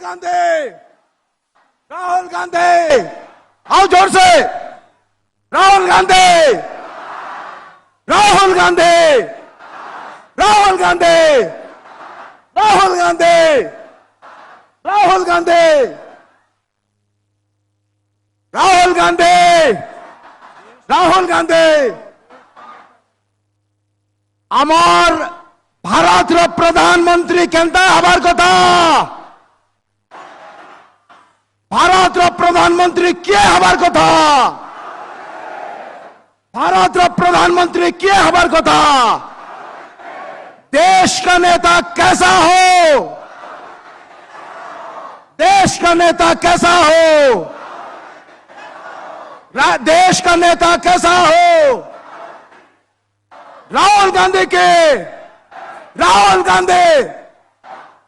गांधी, राहुल गांधी, आओ जोर से, राहुल गांधी, राहुल गांधी, राहुल गांधी, राहुल गांधी, राहुल गांधी, राहुल गांधी, राहुल गांधी आमार भारत रो प्रधानमंत्री केनता हबार कथा भारत रो प्रधानमंत्री के हबार कथा भारत रो प्रधानमंत्री के हबार कथा देश का नेता कैसा हो देश का नेता कैसा हो देश का नेता कैसा हो राहुल गांधी के राहुल गांधी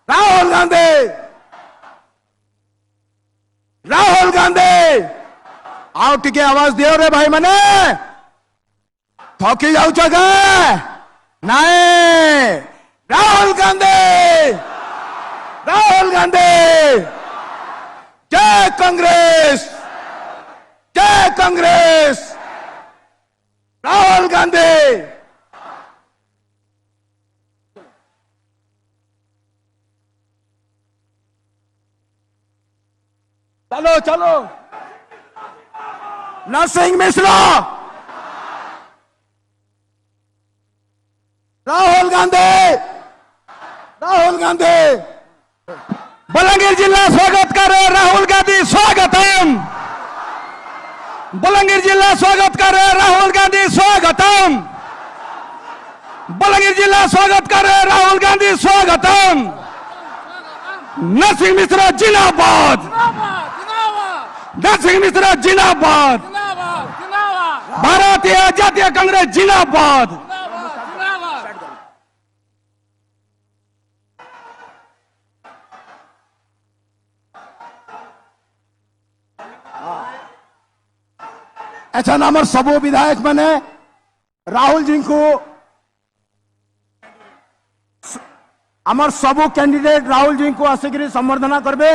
राहुल गांधी राहुल गांधी आओ टिके आवाज दियो रे भाई मने थकी जाऊ छके नहीं राहुल गांधी राहुल गांधी जय कांग्रेस जय कांग्रेस राहुल गांधी चलो चलो नरसिंह मिश्रा राहुल गांधी राहुल गांधी बलंगीर जिला स्वागत करे राहुल गांधी स्वागतम बलंगीर जिला स्वागत करे राहुल गांधी स्वागतम बलंगीर जिला स्वागत करे राहुल गांधी स्वागतम नरसिंह मिश्रा जिंदाबाद नरसिंह मिश्रा जिंदाबाद भारतीय जातीय कांग्रेस जिंदाबाद अच्छा नामर सबो विधायक मैंने राहुल जी को आमर सबो कैंडिडेट राहुल जी को आसिक संबर्धना करबे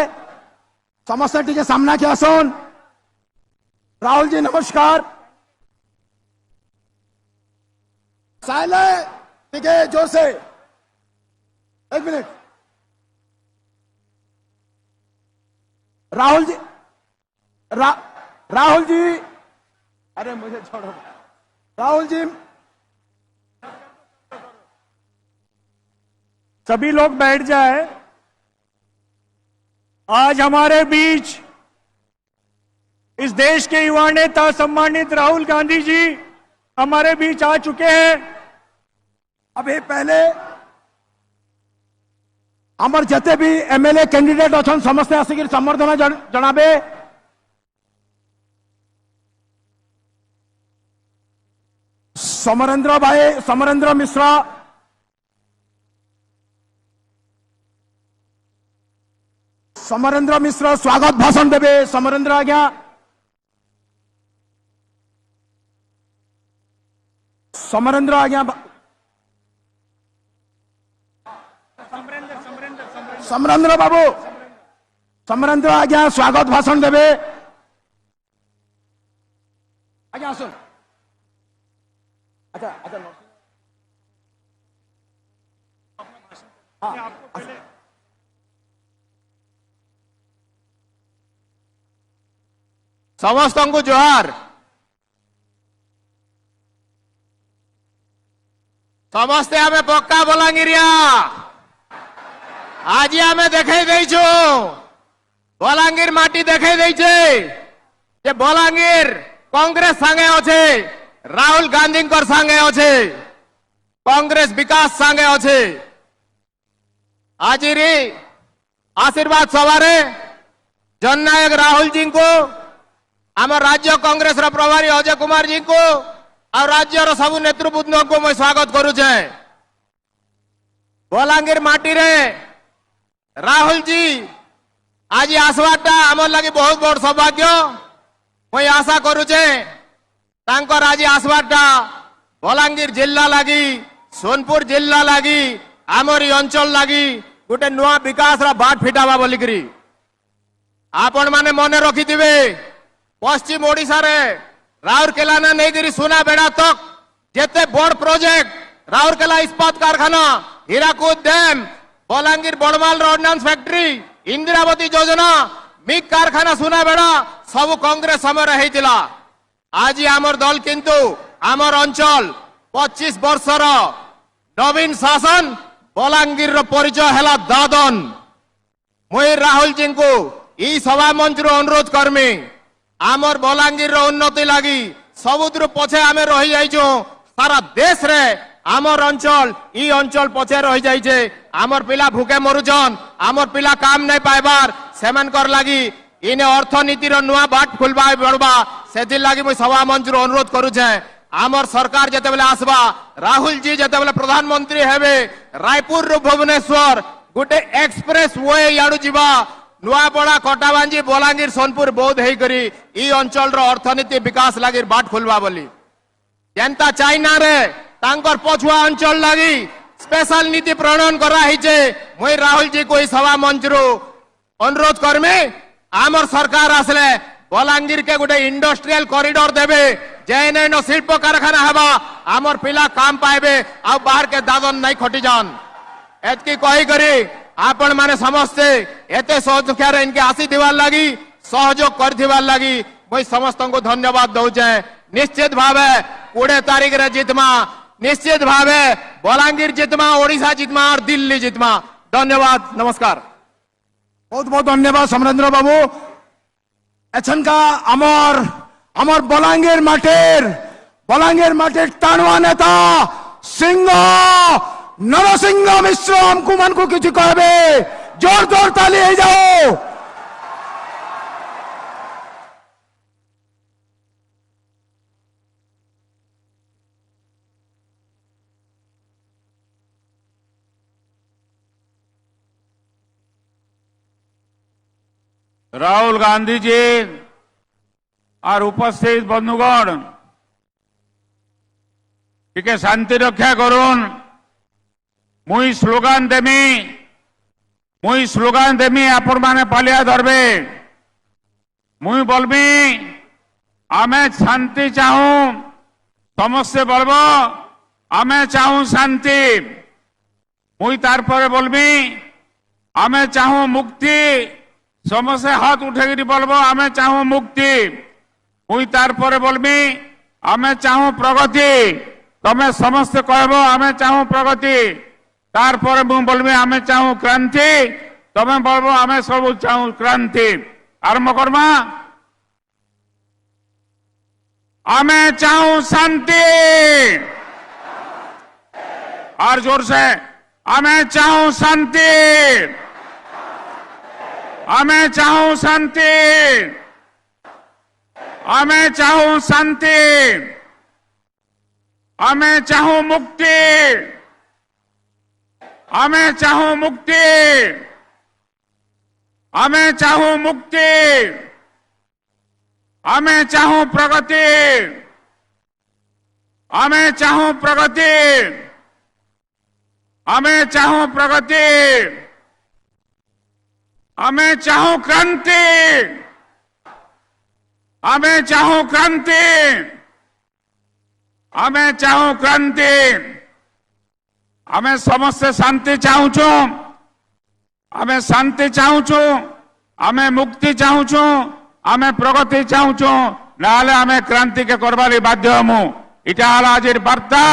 समस्या टी सामना के आसन राहुल जी नमस्कार साइले ठीक है जोर से एक मिनट राहुल जी राहुल जी अरे मुझे छोड़ो राहुल जी सभी लोग बैठ जाए। आज हमारे बीच इस देश के युवा नेता सम्मानित राहुल गांधी जी हमारे बीच आ चुके हैं। अभी पहले हमारे जते भी एमएलए कैंडिडेट अच्छा समस्ते आसिक संबर्धना जनाबे समरेंद्र भाई समरेंद्र मिश्रा समरेंद्र मिश्र स्वागत भाषण देवे समरेंद्र आज्ञा समरेंद्र आज्ञा समरेंद्र बाबू समरेंद्र आज्ञा स्वागत भाषण देवे आज्ञा सुन अच्छा अच्छा समस्त को जोहार समस्ते आमे पक्का बलांगीरिया आज आमे देखाई देइछु बलांगीर माटी देखाई देइछे जे बलांगीर कांग्रेस संगे अछि राहुल गांधी कर संगे अछि कांग्रेस विकास संगे अछि आज रे आशीर्वाद सवारे जननायक राहुल जी को आम राज्य कांग्रेस प्रभारी अजय कुमार जी को और राज्य सबू नेतृवृंद को मैं स्वागत करुचे बलांगीर माटी रे राहुल जी आज आसवाटा आमर लगी बहुत बड़ सौभाग्य मैं आशा करुचे तांकर आज आसवाटा बलांगीर जिला लगी सोनपुर जिला लगी आमरी अंचल लगी गोटे नुआ विकास बाट फिटावा बोलिकी आपण माने मने रखिथिबे पश्चिम ओडिशा रे राउरकेला ना नहीं सुना बेड़ा तक जेते बड़ प्रोजेक्ट राउरकेला इस्पात कारखाना Hirakud dam Balangir Badmal ordnance factory Indravati योजना मिग कारखाना सुना बेड़ा सब कांग्रेस समय रहीतिला आज आमर दल किंतु आमर अंचल 25 वर्षर नवीन शासन बलांगीर परिचय है दादन मुई राहुल जी को ई सभा मंच अनुरोध करमी आमर बलांगीर उन्नति लगी सबुद्र पछे आम रही जाइछो सारा देश रे आमर अंचल ई अंचल पछे रही जाइछे आमर पिला भूखे मरुछन आमर पिला काम नहीं पाइबार सेमानकर लगी इने अर्थनीति नुआ बाट खुलबा बढ़बा से लगी मुई सभा मंच अनुरोध करुछे आमर सरकार जेते बेले आसबा राहुल जी जेते बेले प्रधानमंत्री हेबे रायपुर रु भुवनेश्वर गोटे एक्सप्रेस वे याडू जीवा नुआपड़ा कटाबांजी बलांगीर सोनपुर बौद्ध है करी ई अंचल रो अर्थनीति विकास लगी बाट खुलवा बोली जनता चाइना रे तांकर पछुआ अंचल लगी स्पेशल नीति प्रणयन करा हिचे मुई राहुल जी को ई सभा मंच रो अनुरोध करमे आमर सरकार आसले बलांगीर के गोटे इंडस्ट्रियल कॉरिडोर देबे जैन शिल्प कारखाना हवा आमर पिला काम पाइबे आ बाहर के दादन नहीं खटी जान एतकी कही करी आपण माने समस्ते एते सहयोग इनके आसी दिवार लगी सहयोग कर दिवार लगी मुई समस्त को धन्यवाद दौचे निश्चित भावे 20 तारीख रे जितमा निश्चित भावे बलांगीर जितमा ओडिशा जितमा और दिल्ली जितमा धन्यवाद नमस्कार बहुत बहुत धन्यवाद समरेंद्र बाबू एछन का अमर अमर बलांगीर माटेर टाणुआ नेता सिंह नरसिंह मिश्र हमको मन को किसी कहबे जोर जोर ताली हो जाओ राहुल गांधी जी और उपस्थित बंधुगण टिके शांति रक्षा करुन मुई स्लोगान देमी आपण माने पालिया धरबे मुई बोलबी आमे शांति चाहूं समस्ते बोलबो आमे चाहूं शांति मुई तार पर बोलबी आमे चाहूं मुक्ति समस्ते हाथ उठे बोलबो आमे चाहूं मुक्ति मुई तार पर बोलबी आमे चाहूं प्रगति तमे समस्ते कहबो आमे चाहूं प्रगति तार पर बोलबी आमे चाहूं क्रांति तमे बोलबो आमे सब चाहूं क्रांति आरंभ करमा आमे चाहूं शांति और जोर से आमे चाहूं शांति आमे चाहूं शांति आमे चाहूं शांति आमे चाहूं मुक्ति आमे चाहूं मुक्ति आमे चाहूं मुक्ति आमे चाहूं प्रगति आमे चाहूं प्रगति आमे चाहूं प्रगति आमे चाहूं क्रांति आमे चाहूं क्रांति आमे चाहूं क्रांति आमे समस्त शांति चाहूँ आमे शांति चाहूँ आमे मुक्ति चाहूँ आमे प्रगति चाहूँ नाले आमे क्रांति के करवाली बाध्य हमू इटा आज वार्ता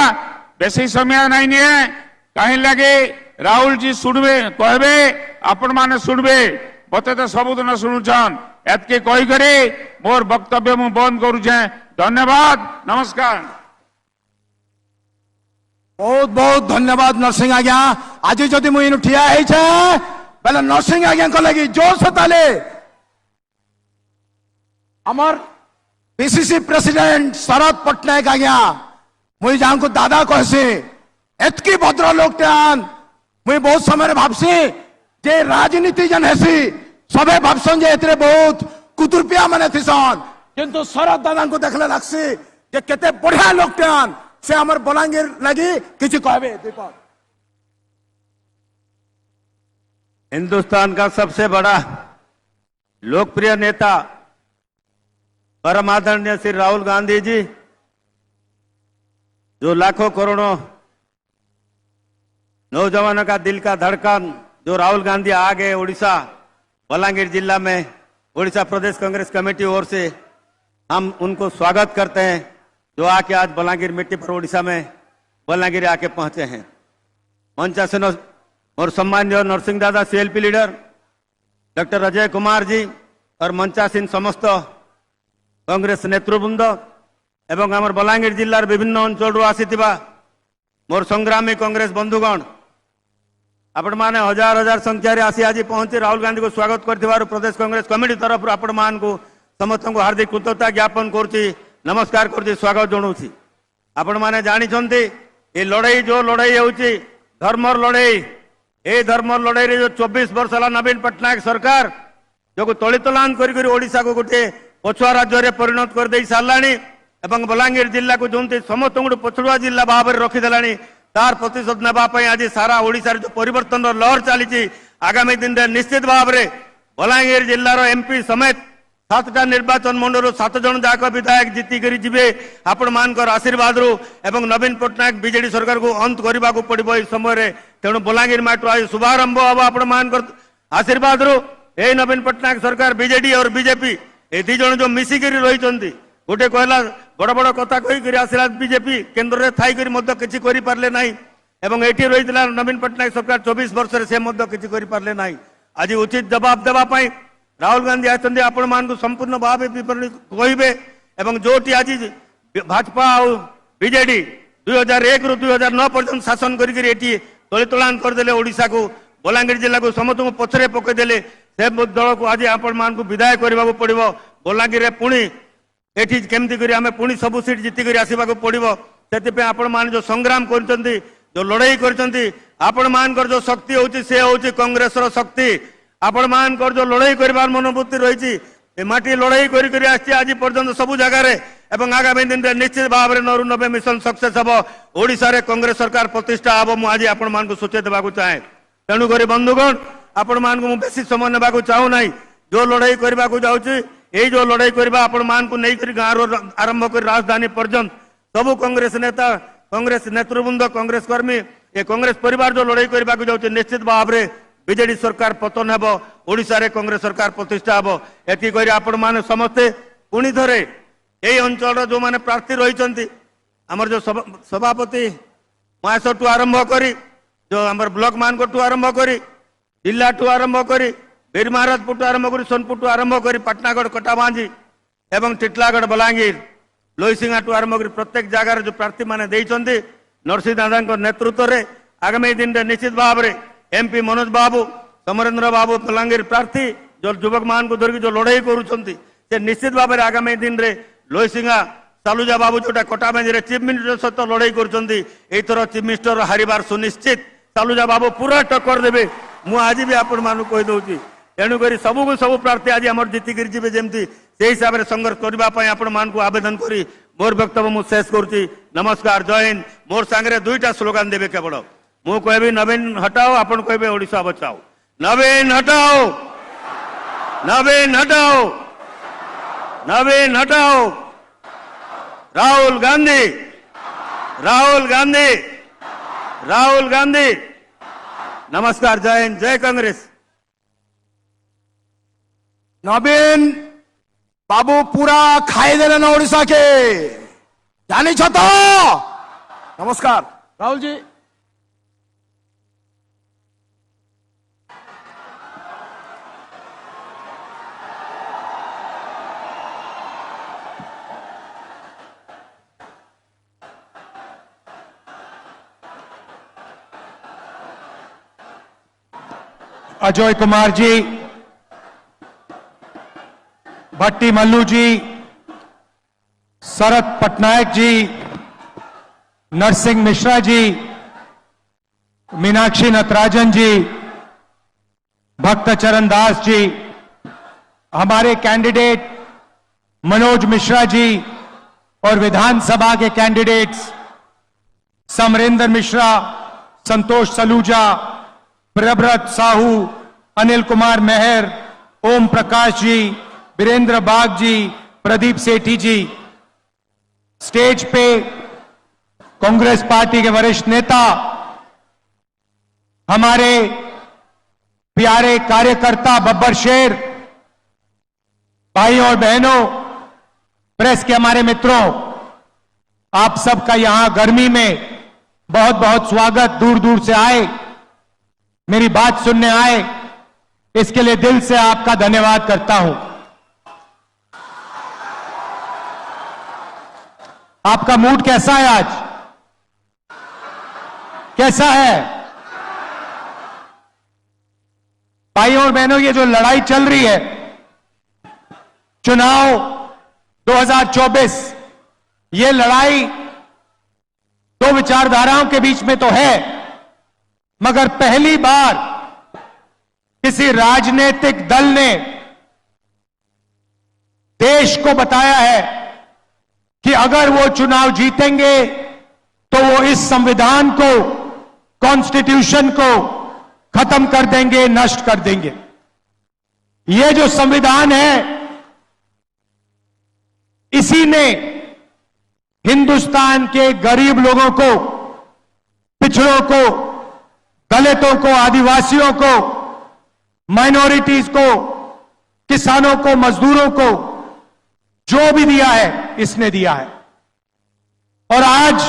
बेसी समय नहीं निए कहीं लगे राहुल जी शुणवे कहबे आपण माने शुणवे मते तो सबुदिन शुणुछन एतके कही करे मोर वक्तव्य मु बंद करूछे धन्यवाद नमस्कार बहुत बहुत धन्यवाद नरसिंह आज्ञा आज जदि मुझे ठिया बेले नरसिंह आज्ञा को लगी जोर से ताले अमर पीसीसी प्रेसिडेंट शरद पट्टनायक आज्ञा मुझे जहां को दादा कहसी एतकी भद्र लोग टान मुझे बहुत समय भावसी जे राजनीति जन हेसी सबे भावसन जे एतरे बहुत कुतुरपिया माने थिसन किंतु शरद दादा को देखले लागसी जे केते बढ़िया लोग टान से अमर बलांगीर लगी किसी कहबे दीपक हिंदुस्तान का सबसे बड़ा लोकप्रिय नेता परम आदरणीय श्री राहुल गांधी जी, जो लाखों करोड़ों नौजवानों का दिल का धड़कन, जो राहुल गांधी आ गए उड़ीसा बलांगीर जिला में, उड़ीसा प्रदेश कांग्रेस कमेटी ओर से हम उनको स्वागत करते हैं, जो आके आज बलांगीर मिट्टी पर उड़ीसा में बलांगीर आके पहुंचे हैं। मंचासीन और सम्मान्य नरसिंह दादा CLP leader doctor Ajay Kumar ji और मंचासीन समस्त कांग्रेस नेतृवृंद एवं आम बलांगीर जिलार विभिन्न अंचल आसीथिबा मोर संग्रामी कांग्रेस बंधुगण, आपण माने हजार हजार संख्यार आसी आज पहुंची राहुल गांधी को स्वागत करथिबारु प्रदेश कांग्रेस कमिटी तरफ आपण मान को समस्त को हार्दिक कृतज्ञता ज्ञापन करुच्ची, नमस्कार करुच्ची, स्वागत जनाऊँगी। आपण माने जानिछंती ए लड़ाई जो लड़ाई होउची धर्मर लड़ाई, ए धर्मर लड़ाई रे जो 24 वर्ष हला नवीन पटनायक सरकार जो तलितलान करी ओडिशा को गोटे पछुआ राज्य रे परिणत कर दे सारलानी एवं बलांगीर जिला को जो समस्त पछुआ जिला भाव में रखीदेलानी, तार प्रतिशोध नापी आज सारा ओडिशा जो परिवर्तन लहर चली आगामी दिन में निश्चित भाव में बलांगीर जिलार एमपी समेत 7टा निर्वाचन मंडल 7 जन जाक विधायक जीतिक जीवे आपण मानकर आशीर्वाद एवं नवीन पटनायक बीजेडी सरकार को अंत करने को पड़ो इस समय। तेणु बलांगीर माटू आज शुभारंभ हम आपण मानकर आशीर्वाद यही नवीन पटनायक सरकार बीजेडी और बीजेपी ए 2 जन जो मिसिक रही गोटे कहला बड़ बड़ कथा कहीकि आसला बीजेपी केन्द्र में थी किसी पारे ना एवं ये रही नवीन पटनायक सरकार 24 वर्ष से किसी पारे ना। आज उचित जवाब देवाई राहुल गांधी आते आपण मान संपूर्ण भाव कहे एवं जो आज भाजपा और बीजेडी 2001 रु 2009 पर्यंत शासन करके तलितलान करदे ओडिशा को बलांगीर जिला को समस्त को पछरे पकईदे से दल को आज आपण मान विदाय करने को पड़ो। बलांगीर पुणी एठी केमती करी आमे पुणी सब सीट जीति करी आसीबा को पड़िबो। सेति आपण मान जो संग्राम करचंती, जो लड़ाई करचंती, आपण मान कर जो शक्ति होची से होची कांग्रेस रो शक्ति। आपण मान कर जो लड़ाई करबार मनोवृत्ति रहिची ए माटी लड़ाई करी करी आछि आज पर्यंत सब जगह रे एवं आगामी दिन रे निश्चित भाव रे 9 मिशन सक्सेस हबो, ओडिसा रे कांग्रेस सरकार प्रतिष्ठा हबो। मु आज आपण मान को सूचित देबा को चाहे। तेणु करी बंधुगण आपण मान को बेसी समय नेबा को चाहू नाही। जो लड़ाई करबा को जाउची ये जो लड़ाई करबा आपण मान को नहीं करी गाँव आरंभ कर राजधानी पर्यंत सबू कांग्रेस नेता, कांग्रेस नेतृवृंद, कांग्रेस कर्मी, ये कांग्रेस परिवार जो लड़ाई करबा को जाउची निश्चित भाव में बीजेडी सरकार पतन हेबो, ओडिशा रे कांग्रेस सरकार प्रतिष्ठा हेबो। एति करी आपण माने समस्ते पुणी थरे एई अंचल जो माने प्रार्थी रहिचंती हमर जो सभापति महासठू आरंभ करी जो हमर ब्लॉक मान को आरंभ करी जिला ठू आरंभ करी वीर महाराजपुर आरंभ कर सोनपुर आरंभ कर पाटनागढ़ कटाबांजी एवं टिटलागढ़ बलांगीर लोईसिंगा ठू आरंभ कर प्रत्येक जगार जो प्रार्थी माने देइचंती नरसिंह दादा नेतृत्व में आगामी दिन में निश्चित भाव में एमपी मनोज बाबू समरेंद्र बाबू बलांगीर प्रार्थी जो युवक मान को धरिक जो लड़ाई करुँच निश्चित भाव में आगामी दिन में लोईसिंगा सालुजा बाबू जोटा कटाबांजी चीफ मिनिस्टर सहित लड़ाई कर चीफ मिनिस्टर हारिबार सुनिश्चित सालुजा बाबू पूरा टक्कर देवे। मु आज भी आपण मान कहीदे तेणुक सबू को सब प्रार्थी आज आम जीतिक जी जमी से हिसाब से संघर्ष करने आपण मान को आवेदन करी मोर वक्तव्य मुझे शेष करुच्ची। नमस्कार, जय हिंद। मोर सांगे 2टा स्लोगान देवे केवल मु कहबी नवीन हटाओ, आपण कहबे ओडिशा बचाओ। नवीन हटाओ, नवीन हटाओ, नवीन हटाओ। राहुल गांधी, राहुल गांधी, राहुल गांधी। नमस्कार, जय हिंद, जय कांग्रेस। नवीन बाबू पूरा खाई देले ना ओडिशा के, जानी छ तो। नमस्कार राहुल जी। अजय कुमार जी, भट्टी मल्लू जी, शरद पटनायक जी, नरसिंह मिश्रा जी, मीनाक्षी नटराजन जी, भक्त चरण दास जी, हमारे कैंडिडेट मनोज मिश्रा जी और विधानसभा के कैंडिडेट्स समरेंद्र मिश्रा, संतोष सलूजा, प्रभव्रत साहू, अनिल कुमार मेहर, ओम प्रकाश जी, वीरेंद्र बाग जी, प्रदीप सेठी जी, स्टेज पे कांग्रेस पार्टी के वरिष्ठ नेता, हमारे प्यारे कार्यकर्ता बब्बर शेर, भाइयों और बहनों, प्रेस के हमारे मित्रों, आप सबका यहां गर्मी में बहुत बहुत स्वागत। दूर दूर से आए, मेरी बात सुनने आए, इसके लिए दिल से आपका धन्यवाद करता हूं। आपका मूड कैसा है आज? कैसा है? भाइयों और बहनों, ये जो लड़ाई चल रही है, चुनाव 2024, ये लड़ाई दो विचारधाराओं के बीच में तो है, मगर पहली बार किसी राजनीतिक दल ने देश को बताया है कि अगर वो चुनाव जीतेंगे तो वो इस संविधान को, कॉन्स्टिट्यूशन को खत्म कर देंगे, नष्ट कर देंगे। ये जो संविधान है, इसी ने हिंदुस्तान के गरीब लोगों को, पिछड़ों को, दलितों को, आदिवासियों को, माइनॉरिटीज को, किसानों को, मजदूरों को जो भी दिया है, इसने दिया है। और आज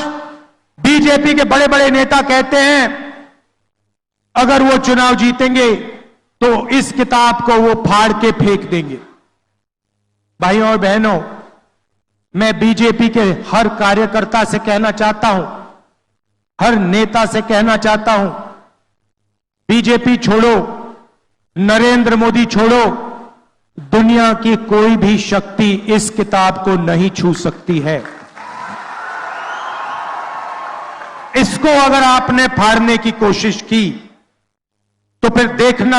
बीजेपी के बड़े बड़े नेता कहते हैं अगर वो चुनाव जीतेंगे तो इस किताब को वो फाड़ के फेंक देंगे। भाइयों और बहनों, मैं बीजेपी के हर कार्यकर्ता से कहना चाहता हूं, हर नेता से कहना चाहता हूं, बीजेपी छोड़ो, नरेंद्र मोदी छोड़ो, दुनिया की कोई भी शक्ति इस किताब को नहीं छू सकती है। इसको अगर आपने फाड़ने की कोशिश की तो फिर देखना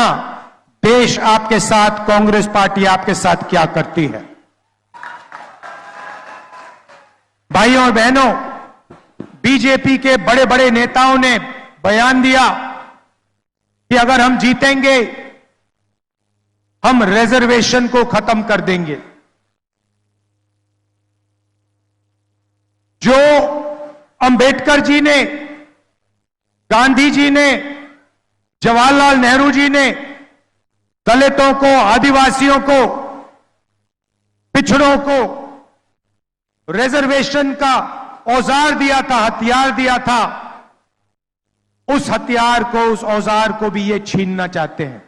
देश आपके साथ, कांग्रेस पार्टी आपके साथ क्या करती है। भाइयों और बहनों, बीजेपी के बड़े बड़े नेताओं ने बयान दिया कि अगर हम जीतेंगे हम रिजर्वेशन को खत्म कर देंगे। जो अंबेडकर जी ने, गांधी जी ने, जवाहरलाल नेहरू जी ने दलितों को, आदिवासियों को, पिछड़ों को रिजर्वेशन का औजार दिया था, हथियार दिया था, उस हथियार को, उस औजार को भी ये छीनना चाहते हैं।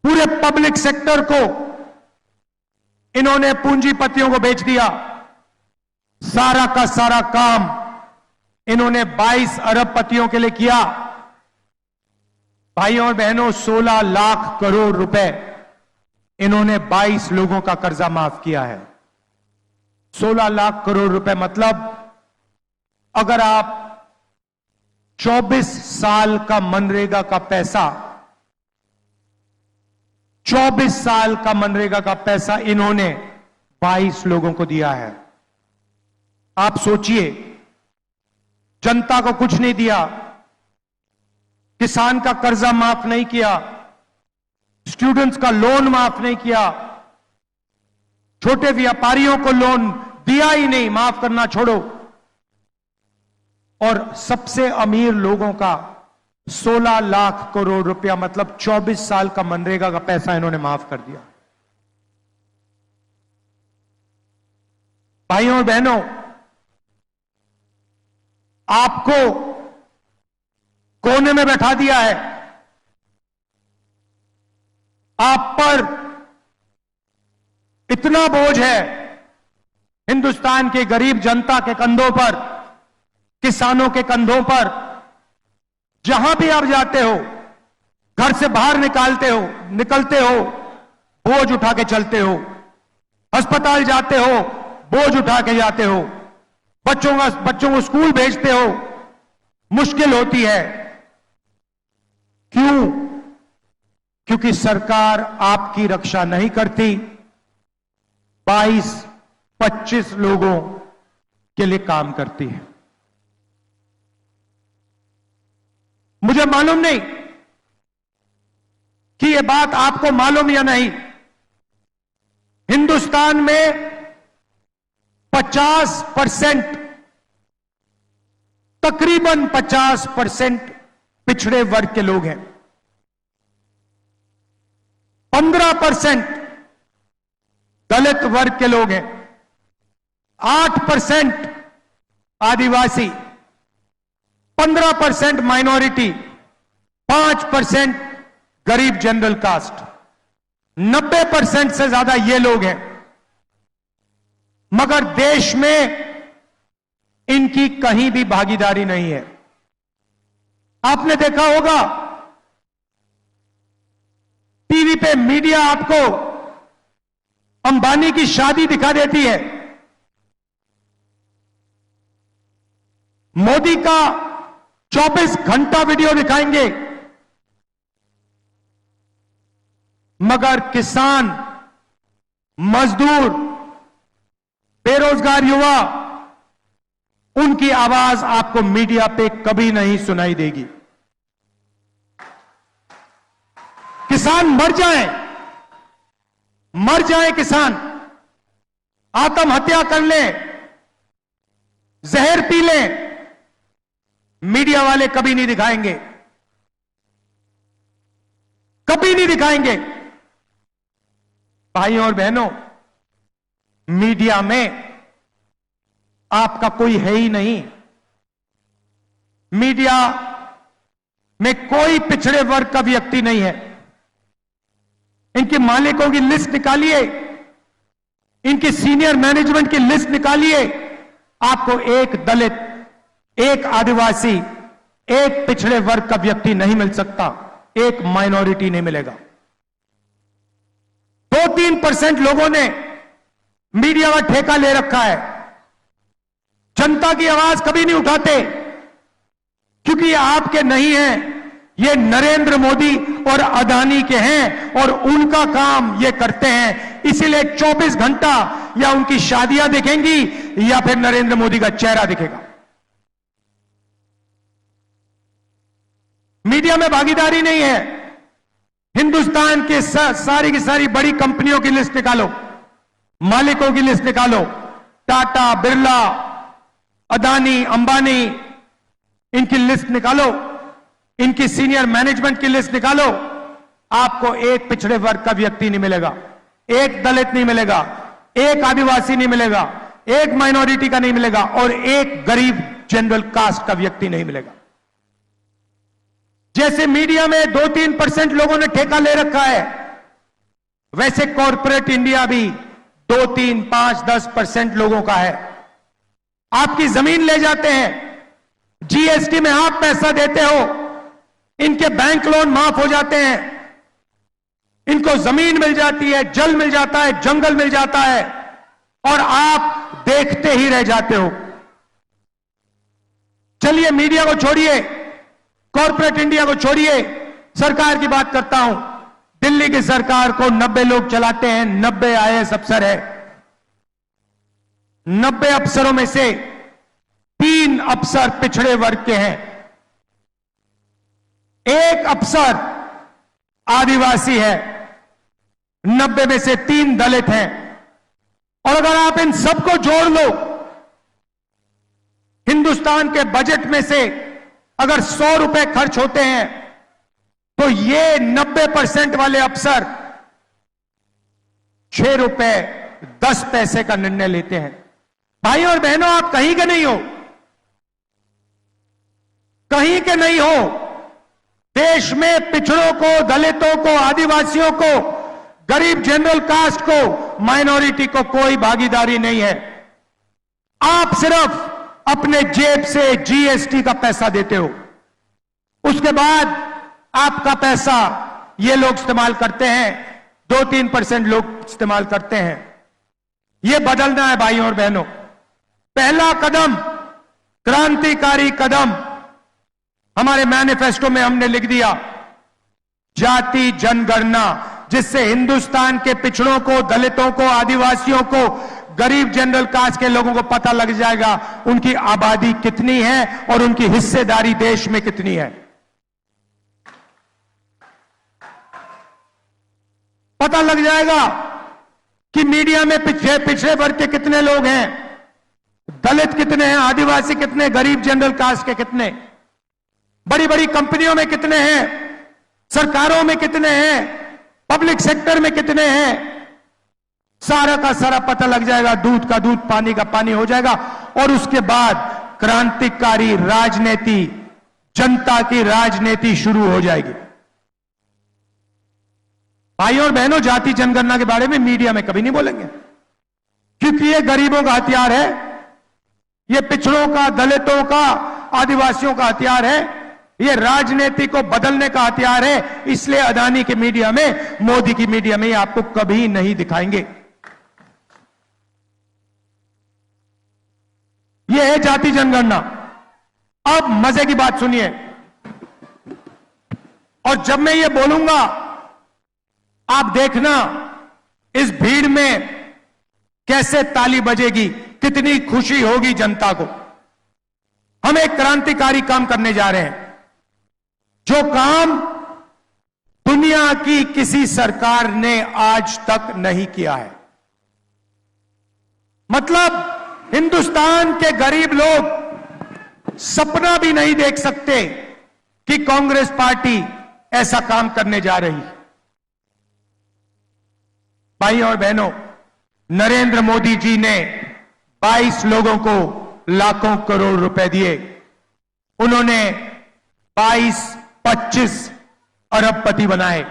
पूरे पब्लिक सेक्टर को इन्होंने पूंजीपतियों को बेच दिया। सारा का सारा काम इन्होंने 22 अरबपतियों के लिए किया। भाइयों और बहनों, 16 लाख करोड़ रुपए इन्होंने 22 लोगों का कर्जा माफ किया है। 16 लाख करोड़ रुपए मतलब अगर आप 24 साल का मनरेगा का पैसा, 24 साल का मनरेगा का पैसा इन्होंने 22 लोगों को दिया है। आप सोचिए, जनता को कुछ नहीं दिया, किसान का कर्जा माफ नहीं किया, स्टूडेंट्स का लोन माफ नहीं किया, छोटे व्यापारियों को लोन दिया ही नहीं, माफ करना छोड़ो, और सबसे अमीर लोगों का 16 लाख करोड़ रुपया मतलब 24 साल का मनरेगा का पैसा इन्होंने माफ कर दिया। भाइयों और बहनों, आपको कोने में बैठा दिया है, आप पर इतना बोझ है हिंदुस्तान के गरीब जनता के कंधों पर, किसानों के कंधों पर। जहां भी आप जाते हो, घर से बाहर निकलते हो, बोझ उठा के चलते हो, अस्पताल जाते हो, बोझ उठा के जाते हो, बच्चों को स्कूल भेजते हो, मुश्किल होती है। क्यों? क्योंकि सरकार आपकी रक्षा नहीं करती, 22-25 लोगों के लिए काम करती है। मुझे मालूम नहीं कि यह बात आपको मालूम या नहीं, हिंदुस्तान में 50%, तकरीबन 50% पिछड़े वर्ग के लोग हैं। 15% दलित वर्ग के लोग हैं। 8% आदिवासी, 15% माइनॉरिटी, 5% गरीब जनरल कास्ट, 90% से ज्यादा ये लोग हैं। मगर देश में इनकी कहीं भी भागीदारी नहीं है। आपने देखा होगा टीवी पे मीडिया आपको अंबानी की शादी दिखा देती है, मोदी का 24 घंटा वीडियो दिखाएंगे, मगर किसान, मजदूर, बेरोजगार युवा, उनकी आवाज आपको मीडिया पे कभी नहीं सुनाई देगी। किसान मर जाए किसान, आत्महत्या कर ले, जहर पी ले, मीडिया वाले कभी नहीं दिखाएंगे, कभी नहीं दिखाएंगे। भाइयों और बहनों, मीडिया में आपका कोई है ही नहीं। मीडिया में कोई पिछड़े वर्ग का व्यक्ति नहीं है। इनके मालिकों की लिस्ट निकालिए, इनकी सीनियर मैनेजमेंट की लिस्ट निकालिए, आपको एक दलित, एक आदिवासी, एक पिछड़े वर्ग का व्यक्ति नहीं मिल सकता, एक माइनॉरिटी नहीं मिलेगा। 2-3% लोगों ने मीडिया का ठेका ले रखा है, जनता की आवाज कभी नहीं उठाते, क्योंकि ये आपके नहीं हैं, ये नरेंद्र मोदी और अदानी के हैं और उनका काम ये करते हैं। इसीलिए 24 घंटा या उनकी शादियां दिखेंगी या फिर नरेंद्र मोदी का चेहरा दिखेगा। मीडिया में भागीदारी नहीं है। हिंदुस्तान के सारी की सारी बड़ी कंपनियों की लिस्ट निकालो, मालिकों की लिस्ट निकालो, टाटा, बिरला, अदानी, अंबानी, इनकी लिस्ट निकालो, इनकी सीनियर मैनेजमेंट की लिस्ट निकालो, आपको एक पिछड़े वर्ग का व्यक्ति नहीं मिलेगा, एक दलित नहीं मिलेगा, एक आदिवासी नहीं मिलेगा, एक माइनॉरिटी का नहीं मिलेगा और एक गरीब जनरल कास्ट का व्यक्ति नहीं मिलेगा। जैसे मीडिया में 2-3% लोगों ने ठेका ले रखा है, वैसे कॉर्पोरेट इंडिया भी 2-3, 5, 10% लोगों का है। आपकी जमीन ले जाते हैं, जीएसटी में आप पैसा देते हो, इनके बैंक लोन माफ हो जाते हैं, इनको जमीन मिल जाती है, जल मिल जाता है, जंगल मिल जाता है और आप देखते ही रह जाते हो। चलिए मीडिया को छोड़िए, कॉर्पोरेट इंडिया को छोड़िए, सरकार की बात करता हूं। दिल्ली की सरकार को 90 लोग चलाते हैं, 90 आईएएस अफसर है। 90 अफसरों में से 3 अफसर पिछड़े वर्ग के हैं, एक अफसर आदिवासी है, 90 में से 3 दलित हैं। और अगर आप इन सबको जोड़ लो, हिंदुस्तान के बजट में से अगर 100 रुपए खर्च होते हैं तो ये 90% वाले अफसर 6 रुपए 10 पैसे का निर्णय लेते हैं। भाइयों और बहनों, आप कहीं के नहीं हो, कहीं के नहीं हो। देश में पिछड़ों को, दलितों को, आदिवासियों को, गरीब जनरल कास्ट को, माइनॉरिटी को कोई भागीदारी नहीं है। आप सिर्फ अपने जेब से जीएसटी का पैसा देते हो, उसके बाद आपका पैसा ये लोग इस्तेमाल करते हैं, 2-3% लोग इस्तेमाल करते हैं। ये बदलना है भाइयों और बहनों। पहला कदम, क्रांतिकारी कदम हमारे मैनिफेस्टो में हमने लिख दिया, जाति जनगणना, जिससे हिंदुस्तान के पिछड़ों को, दलितों को, आदिवासियों को, गरीब जनरल कास्ट के लोगों को पता लग जाएगा उनकी आबादी कितनी है और उनकी हिस्सेदारी देश में कितनी है। पता लग जाएगा कि मीडिया में पिछड़े वर्ग के कितने लोग हैं, दलित कितने हैं, आदिवासी कितने, गरीब जनरल कास्ट के कितने, बड़ी बड़ी कंपनियों में कितने हैं, सरकारों में कितने हैं, पब्लिक सेक्टर में कितने हैं, सारा का सारा पता लग जाएगा। दूध का दूध, पानी का पानी हो जाएगा। और उसके बाद क्रांतिकारी राजनीति, जनता की राजनीति शुरू हो जाएगी। भाइयों और बहनों, जाति जनगणना के बारे में मीडिया में कभी नहीं बोलेंगे, क्योंकि ये गरीबों का हथियार है, ये पिछड़ों का, दलितों का, आदिवासियों का हथियार है, ये राजनीति को बदलने का हथियार है। इसलिए अदानी की मीडिया में, मोदी की मीडिया में ये आपको कभी नहीं दिखाएंगे। ये है जाति जनगणना। अब मजे की बात सुनिए, और जब मैं ये बोलूंगा आप देखना इस भीड़ में कैसे ताली बजेगी, कितनी खुशी होगी जनता को। हम एक क्रांतिकारी काम करने जा रहे हैं, जो काम दुनिया की किसी सरकार ने आज तक नहीं किया है। मतलब हिंदुस्तान के गरीब लोग सपना भी नहीं देख सकते कि कांग्रेस पार्टी ऐसा काम करने जा रही है। भाइयों और बहनों, नरेंद्र मोदी जी ने 22 लोगों को लाखों करोड़ रुपए दिए। उन्होंने 22-25 अरबपति बनाए।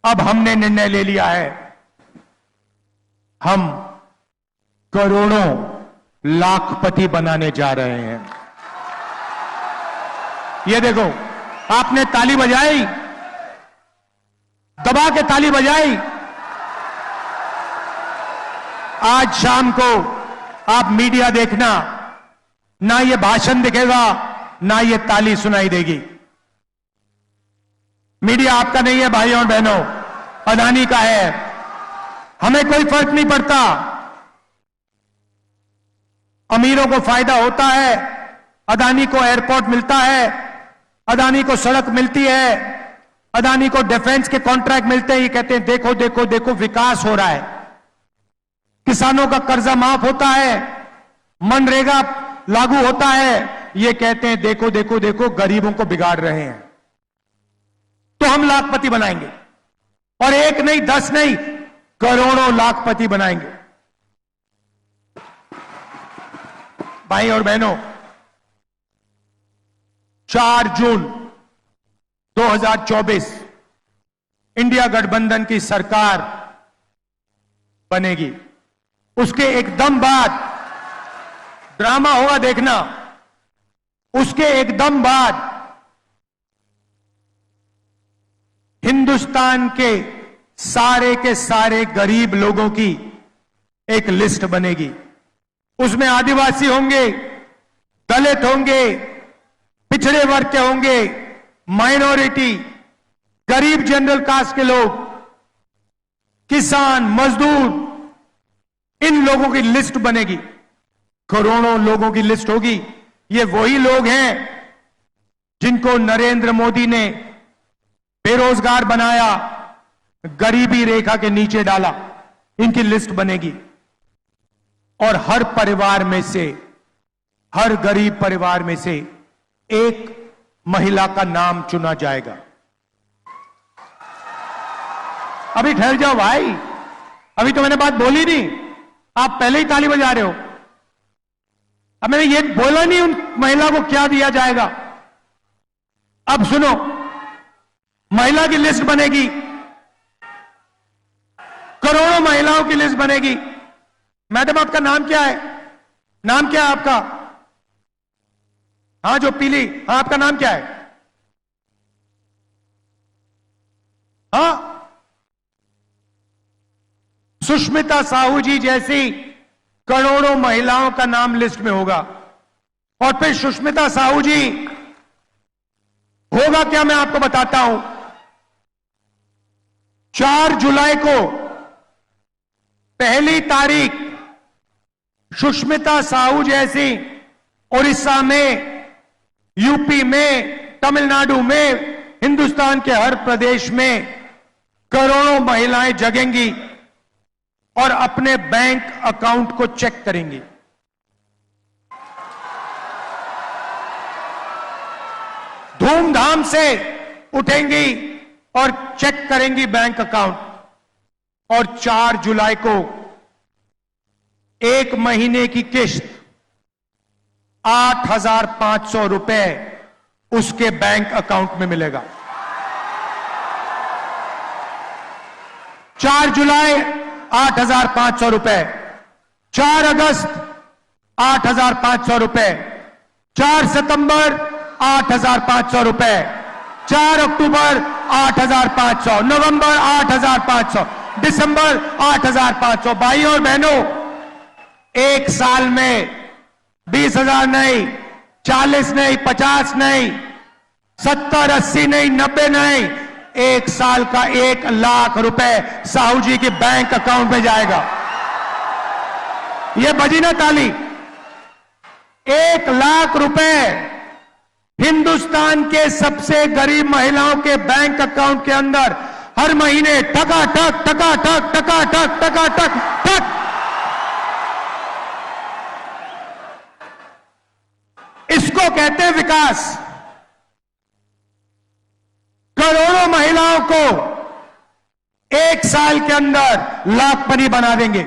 अब हमने निर्णय ले लिया है, हम करोड़ों लाखपति बनाने जा रहे हैं। ये देखो, आपने ताली बजाई, दबा के ताली बजाई। आज शाम को आप मीडिया देखना, ना ये भाषण दिखेगा, ना ये ताली सुनाई देगी। मीडिया आपका नहीं है भाइयों और बहनों, अदानी का है। हमें कोई फर्क नहीं पड़ता। अमीरों को फायदा होता है, अदानी को एयरपोर्ट मिलता है, अदानी को सड़क मिलती है, अदानी को डिफेंस के कॉन्ट्रैक्ट मिलते हैं। ये कहते हैं देखो देखो देखो विकास हो रहा है, किसानों का कर्जा माफ होता है, मनरेगा लागू होता है। ये कहते हैं देखो देखो देखो गरीबों को बिगाड़ रहे हैं। तो हम लाखपति बनाएंगे, और एक नहीं, 10 नहीं, करोड़ों लाखपति बनाएंगे। भाई और बहनों, 4 जून 2024 इंडिया गठबंधन की सरकार बनेगी। उसके एकदम बाद ड्रामा होगा, देखना। उसके एकदम बाद हिंदुस्तान के सारे गरीब लोगों की एक लिस्ट बनेगी। उसमें आदिवासी होंगे, दलित होंगे, पिछड़े वर्ग के होंगे, माइनॉरिटी, गरीब जनरल कास्ट के लोग, किसान, मजदूर, इन लोगों की लिस्ट बनेगी। करोड़ों लोगों की लिस्ट होगी। ये वही लोग हैं जिनको नरेंद्र मोदी ने बेरोजगार बनाया, गरीबी रेखा के नीचे डाला। इनकी लिस्ट बनेगी, और हर परिवार में से, हर गरीब परिवार में से एक महिला का नाम चुना जाएगा। अभी ठहर जाओ भाई, अभी तो मैंने बात बोली नहीं, आप पहले ही ताली बजा रहे हो। अब मैंने ये बोला नहीं उन महिला को क्या दिया जाएगा। अब सुनो, महिला की लिस्ट बनेगी, करोड़ों महिलाओं की लिस्ट बनेगी। मैडम आपका नाम क्या है? नाम क्या है आपका? हाँ जो पीली, हाँ आपका नाम क्या है? हाँ, सुष्मिता साहू जी जैसी करोड़ों महिलाओं का नाम लिस्ट में होगा। और फिर सुष्मिता साहू जी होगा क्या, मैं आपको बताता हूं। 4 जुलाई को पहली तारीख सुष्मिता साहू जैसी उड़ीसा में, यूपी में, तमिलनाडु में, हिंदुस्तान के हर प्रदेश में करोड़ों महिलाएं जगेंगी और अपने बैंक अकाउंट को चेक करेंगी। धूमधाम से उठेंगी और चेक करेंगी बैंक अकाउंट। और 4 जुलाई को 1 महीने की किस्त 8,500 रुपए उसके बैंक अकाउंट में मिलेगा। 4 जुलाई 8,500 रुपए, 4 अगस्त 8,500 रुपए, 4 सितंबर 8,500 रुपए, 4 अक्टूबर 8,500, नवंबर 8,500, दिसंबर 8,500। भाइयों और बहनों, एक साल में 20,000 नहीं, 40 नहीं, 50 नहीं, 70, 80 नहीं, 90 नहीं, एक साल का 1 लाख रुपए साहू जी के बैंक अकाउंट में जाएगा। यह बजी ना ताली। 1 लाख रुपए हिंदुस्तान के सबसे गरीब महिलाओं के बैंक अकाउंट के अंदर हर महीने टकाटक टकाटक टकाटक टकाटक टक। इसको कहते हैं विकास। करोड़ों महिलाओं को 1 साल के अंदर लाखपति बना देंगे।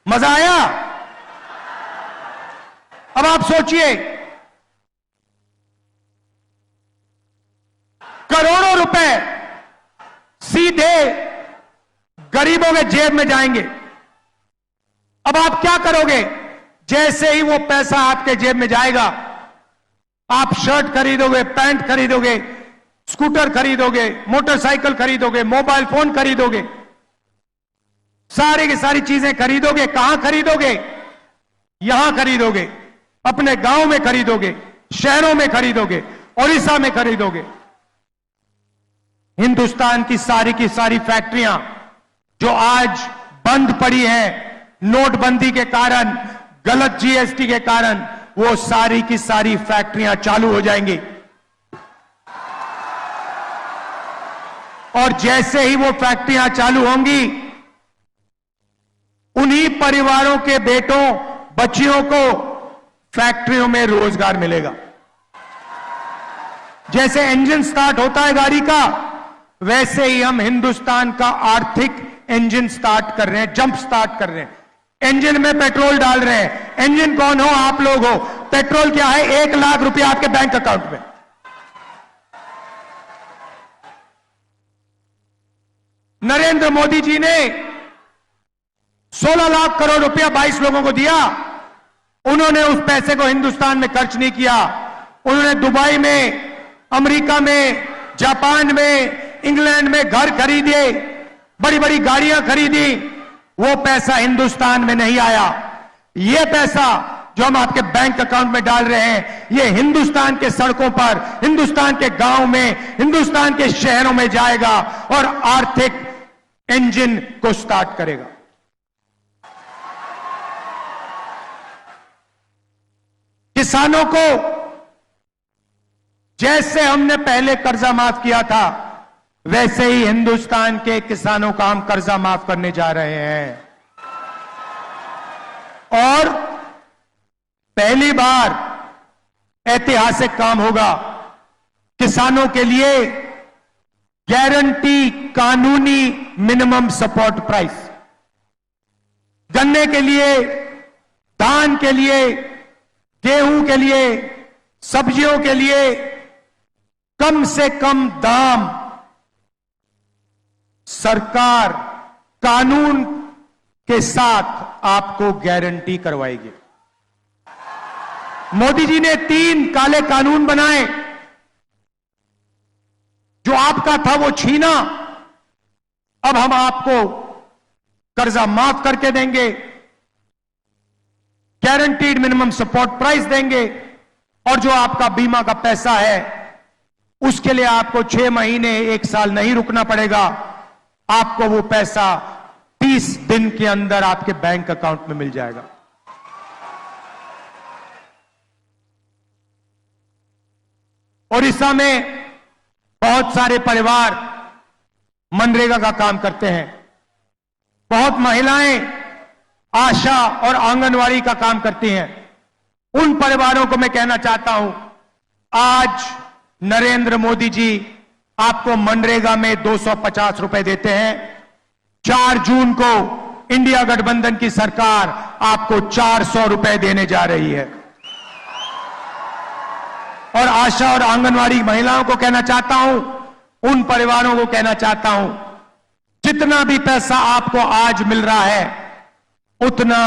मजा आया? अब आप सोचिए, करोड़ों रुपए सीधे गरीबों के जेब में जाएंगे। अब आप क्या करोगे? जैसे ही वो पैसा आपके जेब में जाएगा, आप शर्ट खरीदोगे, पैंट खरीदोगे, स्कूटर खरीदोगे, मोटरसाइकिल खरीदोगे, मोबाइल फोन खरीदोगे, सारी की सारी चीजें खरीदोगे। कहां खरीदोगे? यहां खरीदोगे, अपने गांव में खरीदोगे, शहरों में खरीदोगे, उड़ीसा में खरीदोगे। हिंदुस्तान की सारी फैक्ट्रियां जो आज बंद पड़ी हैं नोटबंदी के कारण, गलत जीएसटी के कारण, वो सारी की सारी फैक्ट्रियां चालू हो जाएंगी। और जैसे ही वो फैक्ट्रियां चालू होंगी, उन्हीं परिवारों के बेटों बच्चियों को फैक्ट्रियों में रोजगार मिलेगा। जैसे इंजन स्टार्ट होता है गाड़ी का, वैसे ही हम हिंदुस्तान का आर्थिक इंजन स्टार्ट कर रहे हैं, जंप स्टार्ट कर रहे हैं। इंजन में पेट्रोल डाल रहे हैं। इंजन कौन हो? आप लोग हो। पेट्रोल क्या है? 1 लाख रुपया आपके बैंक अकाउंट में। नरेंद्र मोदी जी ने 16 लाख करोड़ रुपया 22 लोगों को दिया। उन्होंने उस पैसे को हिंदुस्तान में खर्च नहीं किया। उन्होंने दुबई में, अमेरिका में, जापान में, इंग्लैंड में घर खरीदे, बड़ी बड़ी गाड़ियां खरीदी। वो पैसा हिंदुस्तान में नहीं आया। ये पैसा जो हम आपके बैंक अकाउंट में डाल रहे हैं, ये हिंदुस्तान के सड़कों पर, हिंदुस्तान के गांव में, हिंदुस्तान के शहरों में जाएगा और आर्थिक इंजन को स्टार्ट करेगा। किसानों को जैसे हमने पहले कर्जा माफ किया था, वैसे ही हिंदुस्तान के किसानों का हम कर्जा माफ करने जा रहे हैं। और पहली बार ऐतिहासिक काम होगा। किसानों के लिए गारंटी कानूनी मिनिमम सपोर्ट प्राइस, गन्ने के लिए, धान के लिए, गेहूं के लिए, सब्जियों के लिए कम से कम दाम सरकार कानून के साथ आपको गारंटी करवाएगी। मोदी जी ने 3 काले कानून बनाए। जो आपका था वो छीना, अब हम आपको कर्जा माफ करके देंगे, गारंटीड मिनिमम सपोर्ट प्राइस देंगे, और जो आपका बीमा का पैसा है उसके लिए आपको 6 महीने 1 साल नहीं रुकना पड़ेगा। आपको वो पैसा 30 दिन के अंदर आपके बैंक अकाउंट में मिल जाएगा। उड़ीसा में बहुत सारे परिवार मनरेगा का काम करते हैं, बहुत महिलाएं आशा और आंगनवाड़ी का काम करती हैं। उन परिवारों को मैं कहना चाहता हूं, आज नरेंद्र मोदी जी आपको मनरेगा में 250 रुपए देते हैं। 4 जून को इंडिया गठबंधन की सरकार आपको 400 रुपए देने जा रही है। और आशा और आंगनवाड़ी महिलाओं को कहना चाहता हूं, उन परिवारों को कहना चाहता हूं, जितना भी पैसा आपको आज मिल रहा है, उतना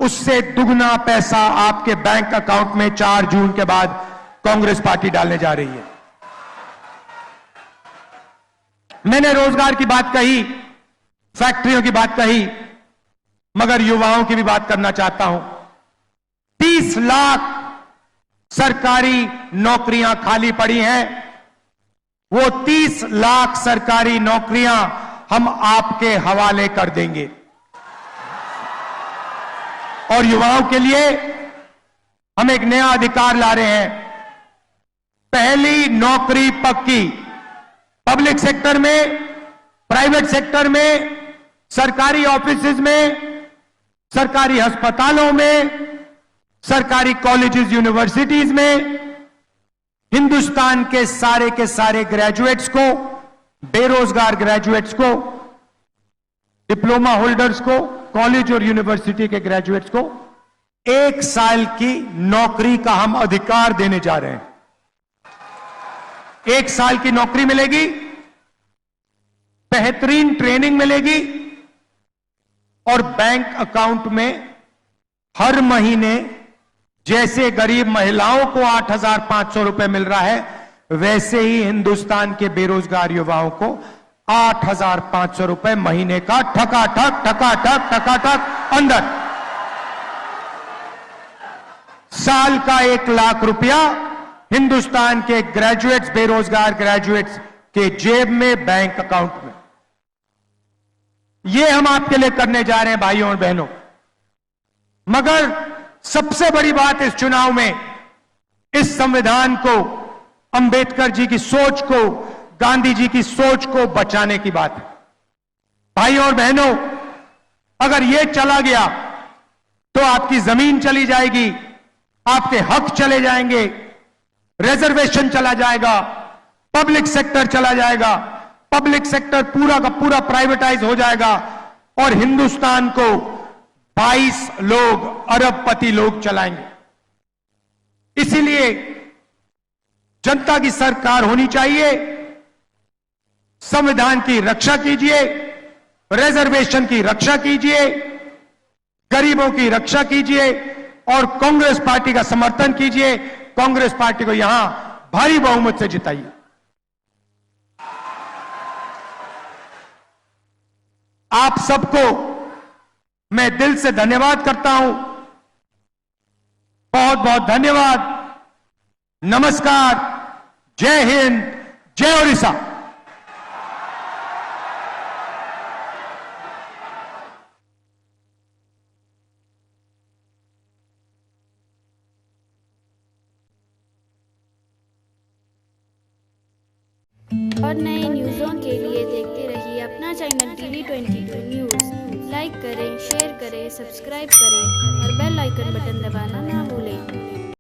उससे दुगना पैसा आपके बैंक अकाउंट में 4 जून के बाद कांग्रेस पार्टी डालने जा रही है। मैंने रोजगार की बात कही, फैक्ट्रियों की बात कही, मगर युवाओं की भी बात करना चाहता हूं। 30 लाख सरकारी नौकरियां खाली पड़ी हैं। वो 30 लाख सरकारी नौकरियां हम आपके हवाले कर देंगे। और युवाओं के लिए हम एक नया अधिकार ला रहे हैं। पहली नौकरी पक्की, पब्लिक सेक्टर में, प्राइवेट सेक्टर में, सरकारी ऑफिसेज में, सरकारी अस्पतालों में, सरकारी कॉलेजेस यूनिवर्सिटीज में, हिंदुस्तान के सारे ग्रेजुएट्स को, बेरोजगार ग्रेजुएट्स को, डिप्लोमा होल्डर्स को, कॉलेज और यूनिवर्सिटी के ग्रेजुएट्स को 1 साल की नौकरी का हम अधिकार देने जा रहे हैं। 1 साल की नौकरी मिलेगी, बेहतरीन ट्रेनिंग मिलेगी और बैंक अकाउंट में हर महीने जैसे गरीब महिलाओं को 8,500 रुपए मिल रहा है, वैसे ही हिंदुस्तान के बेरोजगार युवाओं को 8,500 रुपए महीने का ठकाठक अंदर। साल का 1 लाख रुपया हिंदुस्तान के ग्रेजुएट्स, बेरोजगार ग्रेजुएट्स के जेब में, बैंक अकाउंट में। ये हम आपके लिए करने जा रहे हैं भाइयों और बहनों। मगर सबसे बड़ी बात इस चुनाव में, इस संविधान को, अंबेडकर जी की सोच को, गांधी जी की सोच को बचाने की बात है। भाइयों और बहनों, अगर यह चला गया तो आपकी जमीन चली जाएगी, आपके हक चले जाएंगे, रिजर्वेशन चला जाएगा, पब्लिक सेक्टर चला जाएगा, पब्लिक सेक्टर पूरा का पूरा प्राइवेटाइज हो जाएगा और हिंदुस्तान को 22 लोग, अरबपति लोग चलाएंगे। इसीलिए जनता की सरकार होनी चाहिए। संविधान की रक्षा कीजिए, रिजर्वेशन की रक्षा कीजिए, गरीबों की रक्षा कीजिए और कांग्रेस पार्टी का समर्थन कीजिए। कांग्रेस पार्टी को यहां भारी बहुमत से जिताइए। आप सबको मैं दिल से धन्यवाद करता हूं। बहुत बहुत धन्यवाद। नमस्कार। जय हिंद, जय ओडिशा। और नए न्यूज़ों के लिए देखते रहिए अपना चैनल TV22 न्यूज़। लाइक करें, शेयर करें, सब्सक्राइब करें और बेल आइकन बटन दबाना ना भूलें।